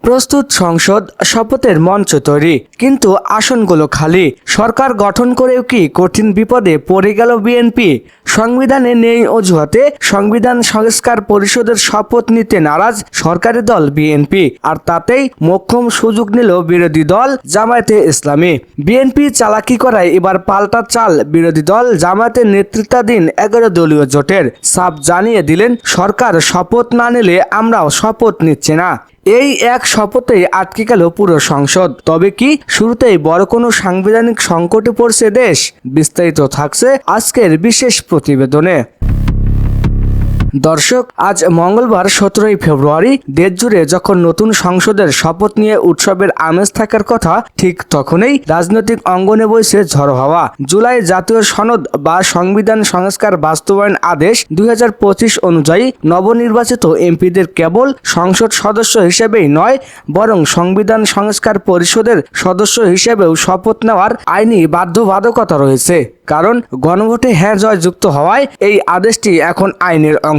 প্রস্তুত সংসদ শপথের মঞ্চ তৈরি, কিন্তু আসনগুলো খালি। সরকার গঠন করেও কি কঠিন বিপদে পড়ে গেল বিএনপি? সংবিধানে নেই অজুহাতে সংবিধান সংস্কার পরিষদের শপথ নিতে নারাজ সরকারি দল বিএনপি, আর তাতেই মোক্ষম সুযোগ নিল বিরোধী দল জামায়াতে ইসলামী। বিএনপি চালাকি করায় এবার পাল্টা চাল বিরোধী দল জামায়াতের নেতৃত্বাধীন 11 দলীয় জোটের। সাফ জানিয়ে দিলেন, সরকার শপথ না নিলে আমরাও শপথ নিচ্ছি না। এই এক শপথেই আটকে গেল পুরো সংসদ। তবে কি শুরুতেই বড় কোনো সাংবিধানিক সংকটে পড়ছে দেশ? বিস্তারিত থাকছে আজকের বিশেষ প্রতিবেদনে। দর্শক, আজ মঙ্গলবার 17 ফেব্রুয়ারি দেশ জুড়ে যখন নতুন সংসদের শপথ নিয়ে উৎসবের আমেজ থাকার কথা, ঠিক তখনই রাজনৈতিক অঙ্গনে বইছে ঝড়ো হাওয়া। জুলাই জাতীয় সনদ বা সংবিধান সংস্কার বাস্তবায়ন আদেশ 2025 অনুযায়ী নবনির্বাচিত এমপিদের কেবল সংসদ সদস্য হিসেবেই নয়, বরং সংবিধান সংস্কার পরিষদের সদস্য হিসেবেও শপথ নেওয়ার আইনি বাধ্যবাধকতা রয়েছে। কারণ গণভোটে হ্যাঁ জয় যুক্ত হওয়ায় এই আদেশটি এখন আইনের অংশ।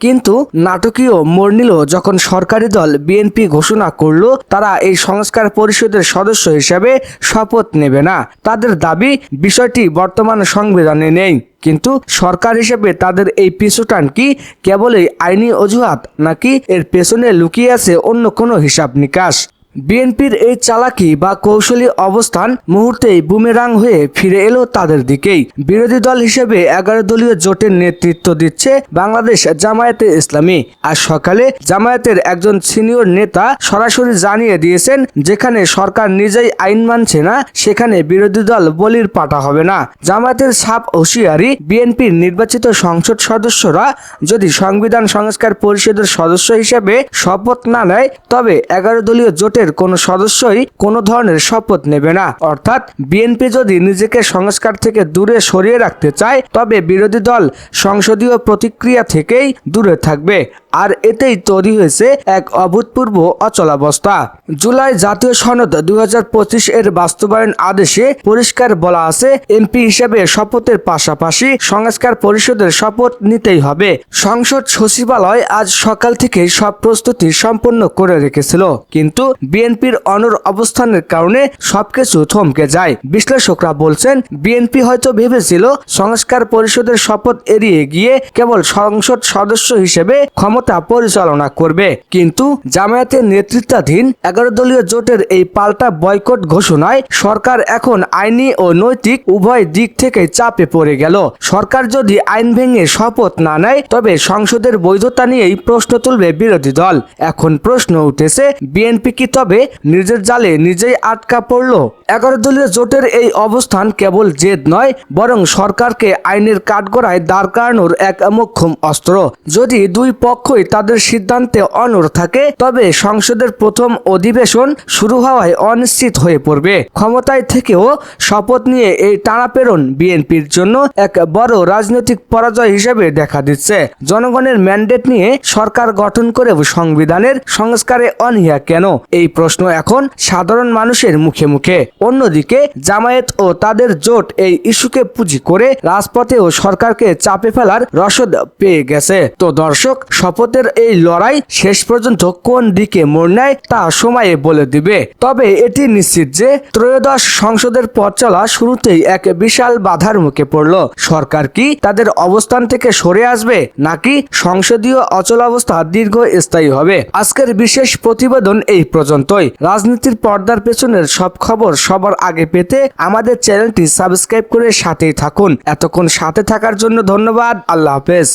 কিন্তু নাটকীয় মোড় নিল যখন সরকারি দল বিএনপি ঘোষণা করল তারা এই সংস্কার পরিষদের সদস্য হিসেবে শপথ নেবে না। তাদের দাবি, বিষয়টি বর্তমান সংবিধানে নেই। কিন্তু সরকার হিসেবে তাদের এই পিছুটান কি কেবলই আইনি অজুহাত, নাকি এর পেছনে লুকিয়ে আছে অন্য কোনো হিসাব নিকাশ? বিএনপির এই চালাকি বা কৌশলী অবস্থান মুহূর্তেই বুমেরাং হয়ে ফিরে এলো তাদের দিকেই। বিরোধী দল হিসেবে 11 দলীয় জোটের নেতৃত্ব দিচ্ছে বাংলাদেশ জামায়াতে ইসলামী। আজ সকালে জামায়াতের একজন সিনিয়র নেতা সরাসরি জানিয়ে দিয়েছেন, যেখানে সরকার নিজেই আইন মানছে না, সেখানে বিরোধী দল বলির পাঠা হবে না। জামায়াতের সাফ হুঁশিয়ারি, বিএনপির নির্বাচিত সংসদ সদস্যরা যদি সংবিধান সংস্কার পরিষদের সদস্য হিসেবে শপথ না নেয়, তবে 11 দলীয় জোটের কোনো সদস্যই কোনো ধরনের শপথ নেবে না। অর্থাৎ বিএনপি যদি নিজেকে সংস্কার থেকে দূরে সরিয়ে রাখতে চায়, তবে বিরোধী দল সংসদীয় প্রতিক্রিয়া থেকেই দূরে থাকবে। আর এতেই তৈরি হয়েছে এক অভূতপূর্ব অচলাবস্থা। জুলাই জাতীয় সনদ 2025 এর বাস্তবায়ন আদেশে পরিষ্কার বলা আছে, এমপি হিসেবে শপথের পাশাপাশি সংস্কার পরিষদের শপথ নিতেই হবে। সংসদ সচিবালয় আজ সকাল থেকে সব প্রস্তুতি সম্পন্ন করে রেখেছিল, কিন্তু বিএনপির অনড় অবস্থানের কারণে সবকিছু থমকে যায়। বিশ্লেষকরা বলছেন, বিএনপি হয়তো ভেবেছিল সংস্কার পরিষদের শপথ এড়িয়ে গিয়ে কেবল সংসদ সদস্য হিসেবে ক্ষমতা পরিচালনা করবে। কিন্তু জামায়াতের নেতৃত্বাধীন 11 দলীয় জোটের এই পাল্টা বয়কট ঘোষণায় সরকার এখন আইনি ও নৈতিক উভয় দিক থেকে চাপে পড়ে গেল। সরকার যদি আইন ভেঙে শপথ না নেয়, তবে সংসদের বৈধতা নিয়েই প্রশ্ন তুলবে বিরোধী দল। এখন প্রশ্ন উঠেছে, বিএনপি কি তবে নিজের জালে নিজেই আটকা পড়ল? 11 দলীয় জোটের এই অবস্থান কেবল জেদ নয়, বরং সরকারকে আইনের কাঠগড়ায় দাঁড় করানোর এক মোক্ষম অস্ত্র। যদি দুই পক্ষই তাদের সিদ্ধান্তে অনড় থাকে, তবে সংসদের প্রথম অধিবেশন শুরু হওয়ায় অনিশ্চিত হয়ে পড়বে। ক্ষমতায় থেকেও শপথ নিয়ে এই টানাপেরণ বিএনপির জন্য এক বড় রাজনৈতিক পরাজয় হিসেবে দেখা দিচ্ছে। জনগণের ম্যান্ডেট নিয়ে সরকার গঠন করেও সংবিধানের সংস্কারে অনীহা কেন? এই প্রশ্ন এখন সাধারণ মানুষের মুখে মুখে। অন্যদিকে জামায়াত ও তাদের জোট এই ইস্যুকে পুঁজি করে রাজপথেও সরকারকে চাপে ফেলার রসদ পেয়ে গেছে। তো দর্শক, শপথের এই লড়াই শেষ পর্যন্ত কোন দিকে মোড় নেয় তা সময়ে বলে দিবে। তবে এটি নিশ্চিত যে ত্রয়োদশ সংসদের পথ চলা শুরুতেই এক বিশাল বাধার মুখে পড়ল। সরকার কি তাদের অবস্থান থেকে সরে আসবে, নাকি সংসদীয় অচলাবস্থা দীর্ঘস্থায়ী হবে? আজকের বিশেষ প্রতিবেদন এই পর্যন্তই। রাজনীতির পর্দার পেছনের সব খবর সবার আগে পেতে আমাদের চ্যানেলটি সাবস্ক্রাইব করে সাথেই থাকুন। এতক্ষণ সাথে থাকার জন্য ধন্যবাদ। আল্লাহ হাফেজ।